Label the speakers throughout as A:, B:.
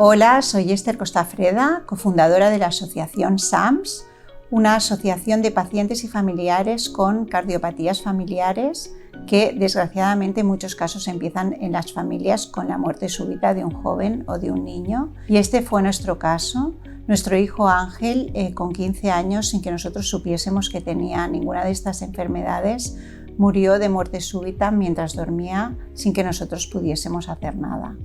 A: Hola, soy Esther Costafreda, cofundadora de la asociación SAMS, una asociación de pacientes y familiares con cardiopatías familiares que desgraciadamente en muchos casos empiezan en las familias con la muerte súbita de un joven o de un niño. Y este fue nuestro caso. Nuestro hijo Ángel, con 15 años, sin que nosotros supiésemos que tenía ninguna de estas enfermedades, murió de muerte súbita mientras dormía sin que nosotros pudiésemos hacer nada.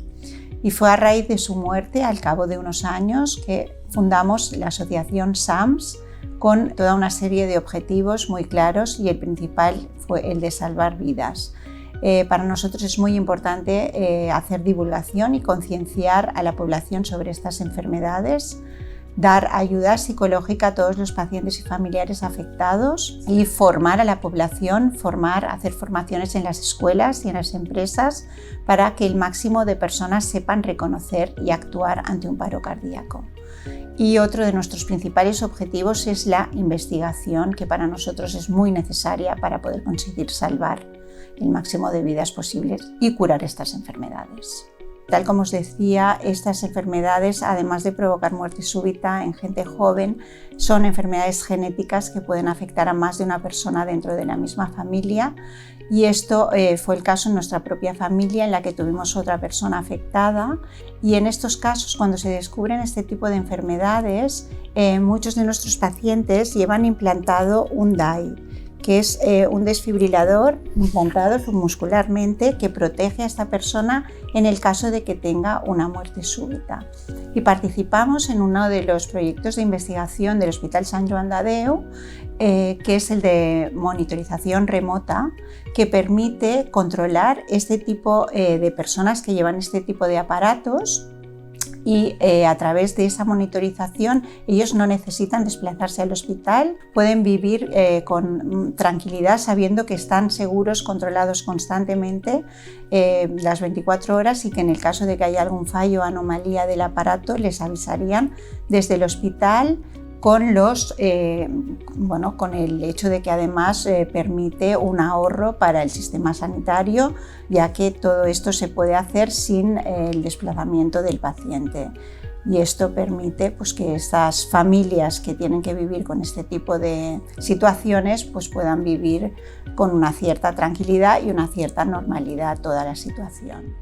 A: Y fue a raíz de su muerte, al cabo de unos años, que fundamos la asociación SAMS con toda una serie de objetivos muy claros y el principal fue el de salvar vidas. Para nosotros es muy importante hacer divulgación y concienciar a la población sobre estas enfermedades, dar ayuda psicológica a todos los pacientes y familiares afectados y formar a la población, hacer formaciones en las escuelas y en las empresas para que el máximo de personas sepan reconocer y actuar ante un paro cardíaco. Y otro de nuestros principales objetivos es la investigación, que para nosotros es muy necesaria para poder conseguir salvar el máximo de vidas posibles y curar estas enfermedades. Tal como os decía, estas enfermedades, además de provocar muerte súbita en gente joven, son enfermedades genéticas que pueden afectar a más de una persona dentro de la misma familia. Y esto fue el caso en nuestra propia familia, en la que tuvimos otra persona afectada. Y en estos casos, cuando se descubren este tipo de enfermedades, muchos de nuestros pacientes llevan implantado un DAI, que es un desfibrilador implantado submuscularmente que protege a esta persona en el caso de que tenga una muerte súbita. Y participamos en uno de los proyectos de investigación del Hospital Sant Joan de Déu, que es el de monitorización remota, que permite controlar este tipo de personas que llevan este tipo de aparatos. Y a través de esa monitorización ellos no necesitan desplazarse al hospital, pueden vivir con tranquilidad sabiendo que están seguros, controlados constantemente las 24 horas y que en el caso de que haya algún fallo o anomalía del aparato les avisarían desde el hospital, con el hecho de que además permite un ahorro para el sistema sanitario, ya que todo esto se puede hacer sin el desplazamiento del paciente. Y esto permite que estas familias que tienen que vivir con este tipo de situaciones puedan vivir con una cierta tranquilidad y una cierta normalidad toda la situación.